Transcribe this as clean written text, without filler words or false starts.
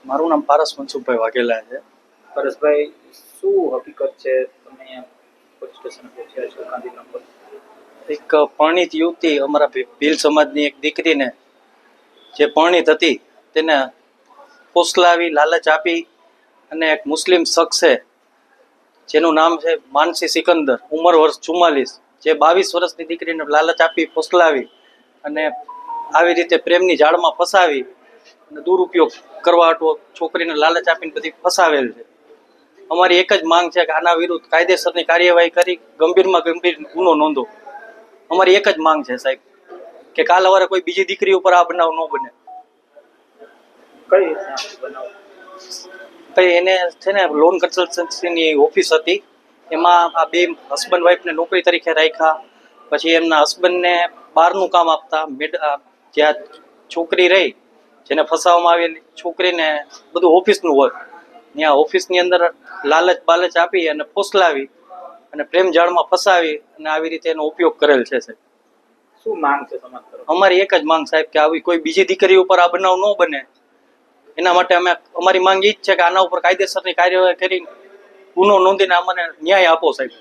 મારું નામ પારસ મનસુખભાઈ વાઘેલા છે. પરેશભાઈ, શું હકીકત છે? તમે અહીંયા પોલીસ સ્ટેશન પહોંચ્યા છો ગાંધીગ્રામ પર? એક પરણિત યુવતી, અમારા ભીલ સમાજની એક દીકરીને જે પરણિત હતી તેને ફોસલાવી, લાલચ આપી અને એક મુસ્લિમ શખ્સે જેનું નામ છે માનસી સિકંદર, ઉંમર વર્ષ 44, જે 22 વર્ષની દીકરીને લાલચ આપી, ફોસલાવી અને આવી રીતે પ્રેમની જાળમાં ફસાવી અને દુરુપયોગ કરવા હાટુ છોકરીને લાલચ આપીને બધી ફસાવેલ છે. અમારી એક જ માંગ છે કે આના વિરુદ્ધ કાયદેસરની કાર્યવાહી કરી ગંભીરમાં ગંભીર ગુનો નોંધો. અમારી એક જ માંગ છે સાહેબ કે કાલ સવારે કોઈ બીજી દીકરી ઉપર આ બનાવ ન બને. કઈ રીતના બનાવ? પછી એને છે ને લોન કન્સલ્ટન્સીની ઓફિસ હતી, એમાં આ બે હસબન્ડ વાઈફને નોકરી તરીકે રાખ્યા. પછી એમના હસબન્ડને બહારનું કામ આપતા. જ્યાં છોકરી રહી, જેને ફસાવવામાં આવેલી છોકરીને બધું ઓફિસનું હોય, ત્યાં ઓફિસની અંદર લાલચ બાલચ આપી અને ફોસલાવી અને પ્રેમ જાળમાં ફસાવી અને આવી રીતે એનો ઉપયોગ કરેલ છે સાહેબ. શું માંગ છે સમાજ તરફ? અમારી એક જ માંગ સાહેબ કે આવી કોઈ બીજી દીકરી ઉપર આ બનાવ ન બને. એના માટે અમારી માંગ એ જ છે કે આના ઉપર કાયદેસરની કાર્યવાહી કરી ગુનો નોંધીને અમને ન્યાય આપો સાહેબ.